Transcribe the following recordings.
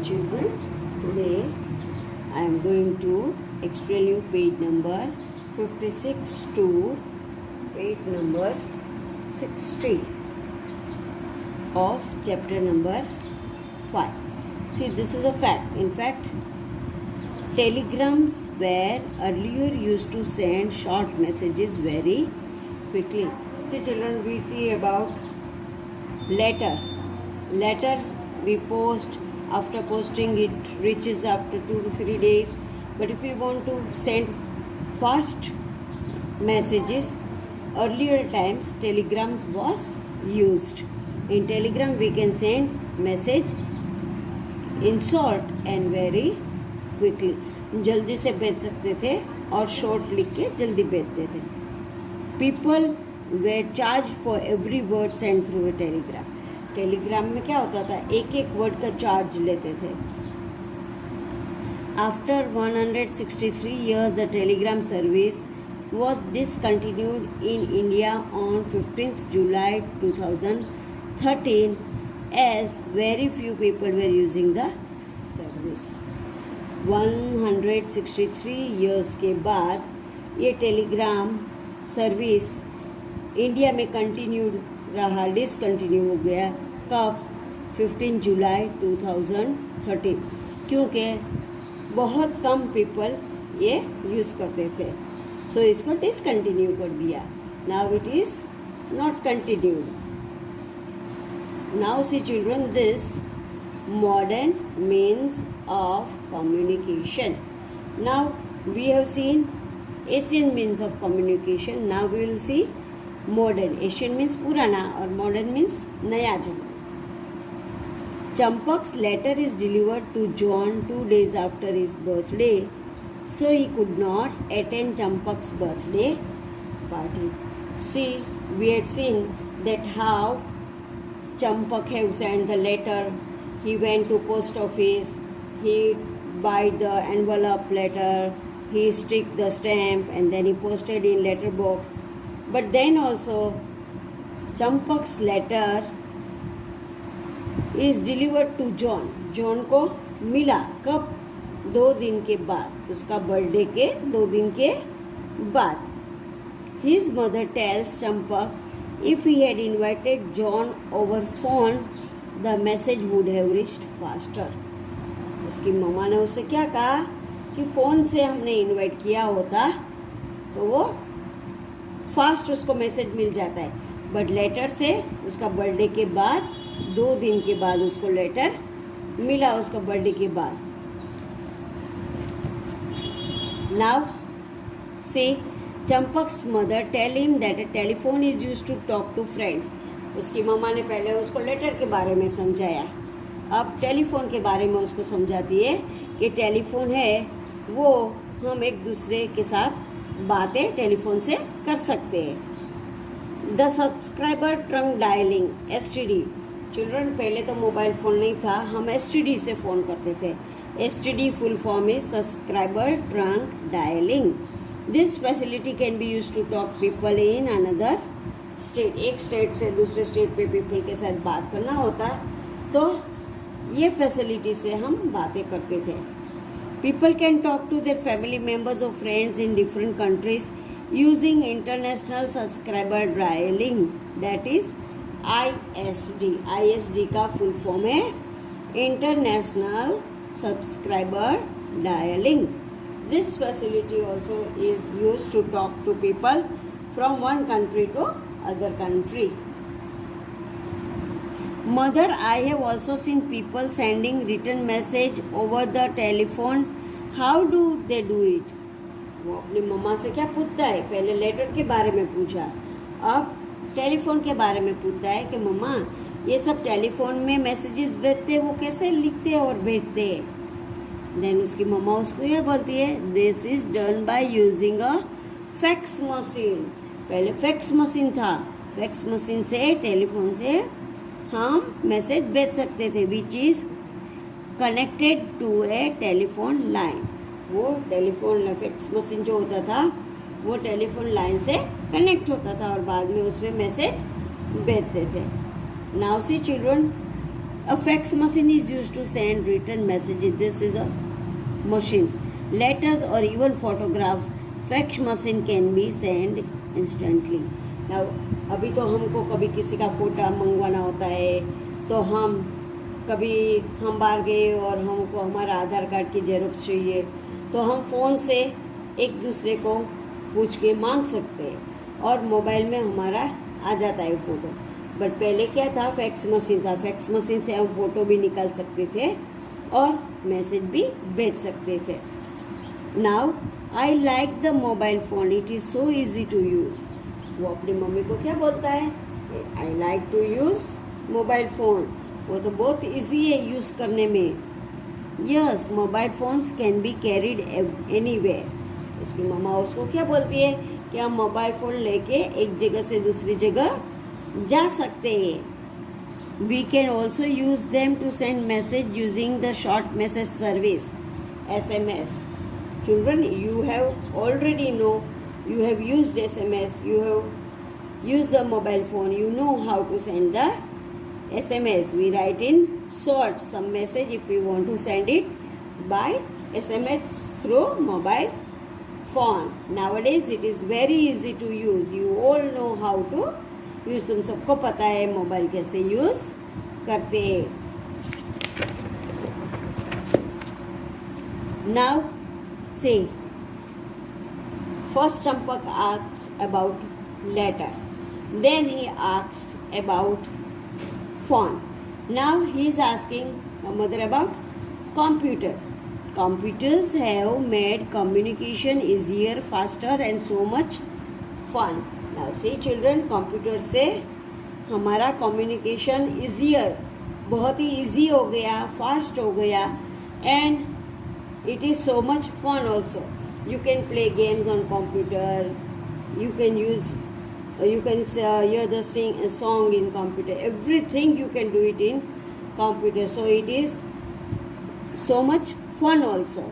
children, today I am going to explain you page number 56 to page number 60 of chapter number 5. See, this is a fact. In fact, telegrams were earlier used to send short messages very quickly. See children, we see about letter we post. After posting, it reaches after 2 to 3 days. But if we want to send fast messages, earlier times telegrams was used. In telegram we can send message in short and very quickly. जल्दी से भेज सकते थे और short लिख के जल्दी भेजते थे. People were charged for every word sent through a telegram. Telegram में क्या होता था, एक एक वर्ड का चार्ज लेते थे. After 163 years the telegram service was discontinued in India on 15th July 2013 as very few people were using the service. 163 years के बाद ये टेलीग्राम सर्विस इंडिया में कंटिन्यूड रहा, डिसकंटिन्यू हो गया. कब? 15 जुलाई 2013, क्योंकि बहुत कम पीपल ये यूज़ करते थे. सो इसको डिसकंटिन्यू कर दिया. Now it is not continued. Now see children, this modern means of communication. Now we have seen Asian means of communication. Now we will see modern. Asian means पुराना और modern means नया जमाना. Champak's letter is delivered to John 2 days after his birthday, so he could not attend Champak's birthday party. See, we had seen that how Champak have sent the letter. He went to post office, he buy the envelope letter, he stick the stamp and then he posted in letter box. But then also Champak's letter is delivered to John. John को मिला कब? 2 दिन के बाद, उसका birthday के 2 दिन के बाद. His mother tells Champak if he had invited John over phone, the message would have reached faster. उसकी मम्मा ने उससे क्या कहा कि फ़ोन से हमने इनवाइट किया होता तो वो फास्ट उसको मैसेज मिल जाता है. बट लेटर से उसका बर्थडे के बाद 2 दिन के बाद उसको लेटर मिला, उसका बर्थडे के बाद. नाउ से Champak's mother tell him that a telephone is used to talk to friends. उसकी मम्मा ने पहले उसको लेटर के बारे में समझाया, अब टेलीफोन के बारे में उसको समझाती है कि टेलीफोन है वो हम एक दूसरे के साथ बातें टेलीफोन से कर सकते हैं. The subscriber trunk dialling, STD. Children, पहले तो मोबाइल फ़ोन नहीं था, हम STD से फ़ोन करते थे. STD full form is subscriber trunk dialling. This facility can be use to talk people in another state. एक स्टेट से दूसरे स्टेट पे पीपल के साथ बात करना होता तो ये फैसिलिटी से हम बातें करते थे. People can talk to their family members और friends in different countries using international subscriber dialling, that is ISD. ISD का फुल फॉर्म है international subscriber dialling. This facility also is use to talk to people from one country to other country. Mother, I have also seen people sending written message over the telephone. How do they do it? वो अपनी मम्मा से क्या पूछता है, पहले letter के बारे में पूछा, अब टेलीफोन के बारे में पूछता है कि मम्मा ये सब टेलीफोन में मैसेजेस भेजते वो कैसे लिखते और भेजते. देन उसकी मम्मा उसको ये बोलती है, this is done by using a fax machine. पहले फैक्स मशीन था, फैक्स मशीन से टेलीफोन से हम मैसेज भेज सकते थे, which is connected to a telephone line. वो टेलीफोन फैक्स मशीन जो होता था वो टेलीफोन लाइन से कनेक्ट होता था और बाद में उसमें मैसेज भेजते थे. Now see children, A fax machine is used to send written messages. This is a machine. Letters or even photographs. Fax machine can be sent instantly. Now, अभी तो हमको कभी किसी का फ़ोटो मंगवाना होता है, तो कभी हम बाहर गए और हमको हमारा आधार कार्ड की जेरोक्स चाहिए, तो हम फ़ोन से एक दूसरे को पूछ के मांग सकते हैं और मोबाइल में हमारा आ जाता है फ़ोटो। बट पहले क्या था, फैक्स मशीन था। फैक्स मशीन से हम फ़ोटो भी निकाल सकते थे और मैसेज भी भेज सकते थे। Now I like the mobile phone, it is so easy to use. वो अपनी मम्मी को क्या बोलता है, I like to use mobile phone, वो तो बहुत ईजी है यूज़ करने में। Yes, mobile phones can be carried anywhere. इसकी मम्मा उसको क्या बोलती है कि हम मोबाइल फ़ोन लेके एक जगह से दूसरी जगह जा सकते हैं। We can also use them to send message using the short message service, SMS. Children, you have already know, you have used SMS, you have used the mobile phone, you know how to send the SMS. We write in short some message if we want to send it by SMS through mobile phone. Nowadays it is very easy to use. You all know how to use. तुम सबको पता है mobile कैसे use करते हैं। Now say, first Champak asks about letter, then he asked about phone. Now he is asking a mother about computer. Computers have made communication easier, faster and so much fun. Now see children, computer से हमारा communication easier, बहुत ही easy हो गया, fast हो गया, and it is so much fun also. You can play games on computer, you can use, you can hear the song in computer, everything you can do it in computer, so it is so much fun also.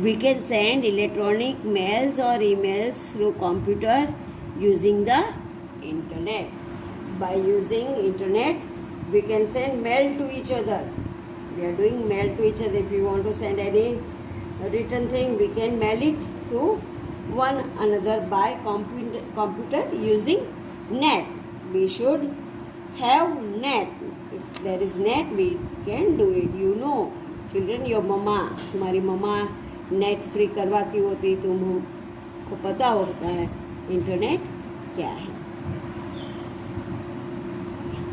We can send electronic mails or emails through computer using the internet. By using internet, we can send mail to each other. We are doing mail to each other. If you want to send any written thing, we can mail it to one another by computer using net. We should have net. If there is net, we can do it. You know, children, your mama, तुम्हारी मम्मा net free करवाती होती, तुमको पता होता है internet क्या है।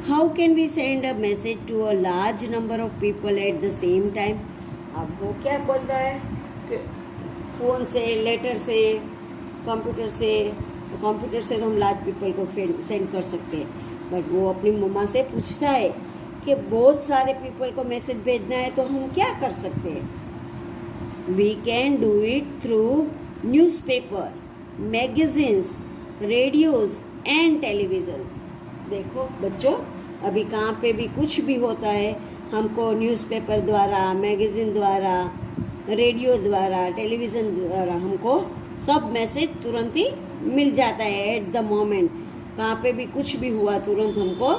How can we send a message to a large number of people at the same time? अब वो क्या बोलता है कि फ़ोन से, लेटर से, कंप्यूटर से तो हम लार्ज पीपल को सेंड कर सकते हैं। बट वो अपनी मम्मा से पूछता है कि बहुत सारे पीपल को मैसेज भेजना है तो हम क्या कर सकते हैं। We can do it through newspaper, magazines, radios and television. देखो बच्चों, अभी कहाँ पे भी कुछ भी होता है, हमको न्यूज़पेपर द्वारा, मैगज़ीन द्वारा, रेडियो द्वारा, टेलीविज़न द्वारा हमको सब मैसेज तुरंत ही मिल जाता है। एट द मोमेंट कहाँ पे भी कुछ भी हुआ तुरंत हमको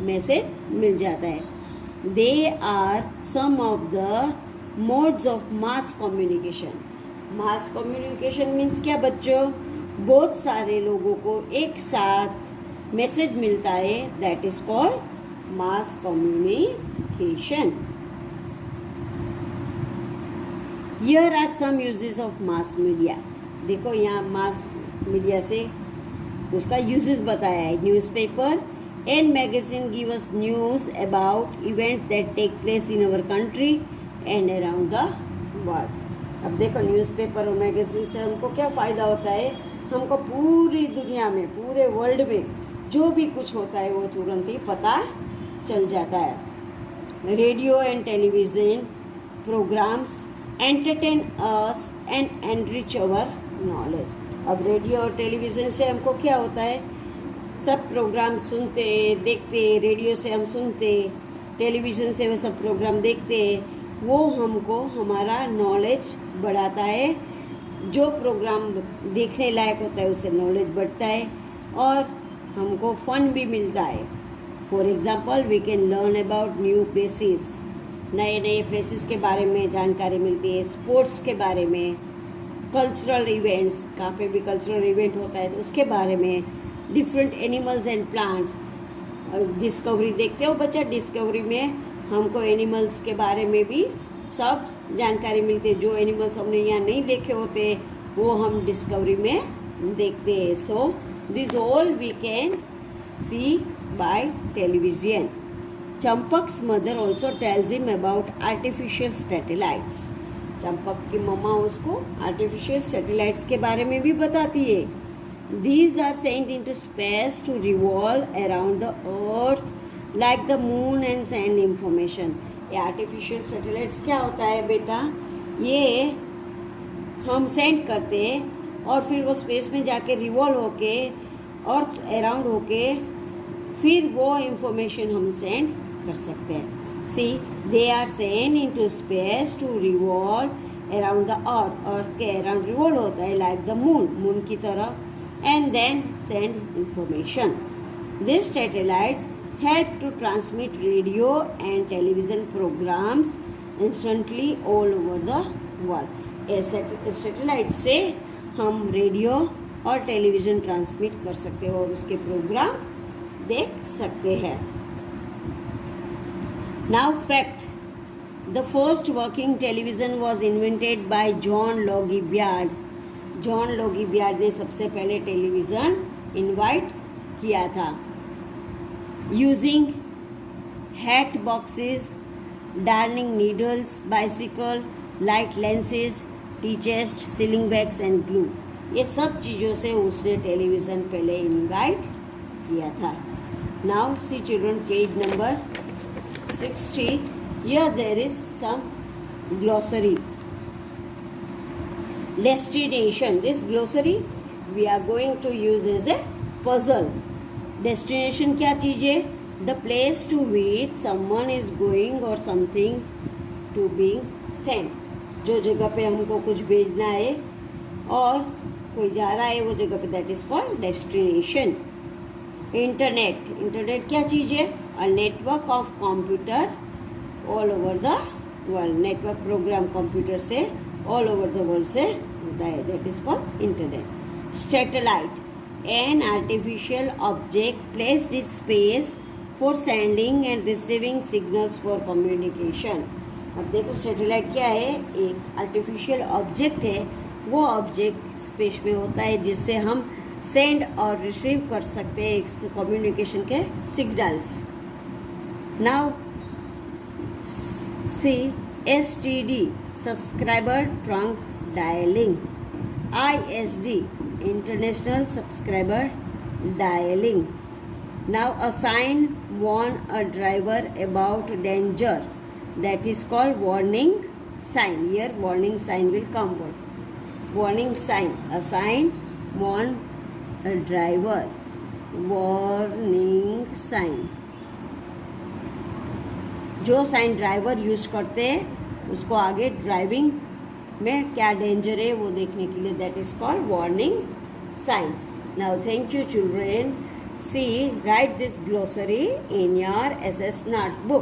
मैसेज मिल जाता है। They are some of the modes of mass communication. Mass communication means क्या बच्चों, बहुत सारे लोगों को एक साथ मैसेज मिलता है, that is called mass communication. Here are some uses of mass media. देखो यहाँ मास मीडिया से उसका यूजेस बताया है। Newspaper and magazine give us news about events that take place in our country and around the world. अब देखो newspaper और magazine से हमको क्या फ़ायदा होता है, हमको पूरी दुनिया में, पूरे वर्ल्ड में जो भी कुछ होता है वो तुरंत ही पता चल जाता है। Radio and television programmes entertain us and enrich our knowledge. अब रेडियो और टेलीविज़न से हमको क्या होता है, सब प्रोग्राम सुनते, देखते, रेडियो से हम सुनते, टेलीविज़न से वो सब प्रोग्राम देखते, वो हमको हमारा नॉलेज बढ़ाता है। जो प्रोग्राम देखने लायक होता है उससे नॉलेज बढ़ता है और हमको फन भी मिलता है। For example we can learn about new places, नए नए प्लेसेस के बारे में जानकारी मिलती है, स्पोर्ट्स के बारे में, कल्चरल इवेंट्स, कहाँ पे भी कल्चरल इवेंट होता है तो उसके बारे में, different animals and plants. Discovery देखते हो बच्चा, डिस्कवरी में हमको एनिमल्स के बारे में भी सब जानकारी मिलती है। जो एनिमल्स हमने यहाँ नहीं देखे होते वो हम डिस्कवरी में देखते हैं। So this all we can see by television. Champak's mother also tells him about artificial satellites. Champak की मम्मा उसको आर्टिफिशियल सैटेलाइट्स के बारे में भी बताती है। These are sent into space to revolve around the earth like the moon and send information. ये आर्टिफिशियल सैटेलाइट्स क्या होता है बेटा, ये हम सेंड करते हैं और फिर वो स्पेस में जाके रिवॉल्व होके अर्थ अराउंड होके फिर वो इंफॉर्मेशन हम सेंड कर सकते हैं। See they are send into space to revolve around the earth, earth के अराउंड रिवॉल्व होता है लाइक द मून, मून की तरह, and then send information. These satellites help to transmit radio and television programs instantly all over the world. इस satellite से हम radio और television transmit कर सकते हैं और उसके प्रोग्राम देख सकते हैं। Now fact, the first working television was invented by John Logie Baird. John Logie Baird ने सबसे पहले टेलीविज़न इन्वाइट किया था। Using hat boxes, darning needles, bicycle, light lenses, T-chest, sealing wax and glue, ये सब चीज़ों से उसने टेलीविज़न पहले इन्वाइट किया था। Now see children page number 60. Here there is some glossary. Destination. This glossary we are going to use as a puzzle. Destination क्या चीज़ है? The place to which someone is going or something to being sent. जो जगह पे हमको कुछ भेजना है और कोई जा रहा है वो जगह पे, that is called destination. Internet, internet क्या चीज़ है? A network of computer all over the world, network program computer से ऑल ओवर द वर्ल्ड से होता है, that is called internet. Satellite, an artificial object placed in space for sending and receiving signals for communication. अब देखो satellite क्या है? एक artificial object है, वो ऑब्जेक्ट स्पेस में होता है जिससे हम सेंड और रिसीव कर सकते हैं कम्युनिकेशन के signals. Now see STD, subscriber trunk dialling. ISD, International Subscriber Dialing. Now a sign warn a driver about danger, that is called warning sign. Here warning sign will come. Warning sign, a sign warn a driver, warning sign. जो sign driver use करते हैं उसको आगे driving में क्या danger है वो देखने के लिए, that is called warning sign. Now thank you children, see write this glossary in your SS notebook.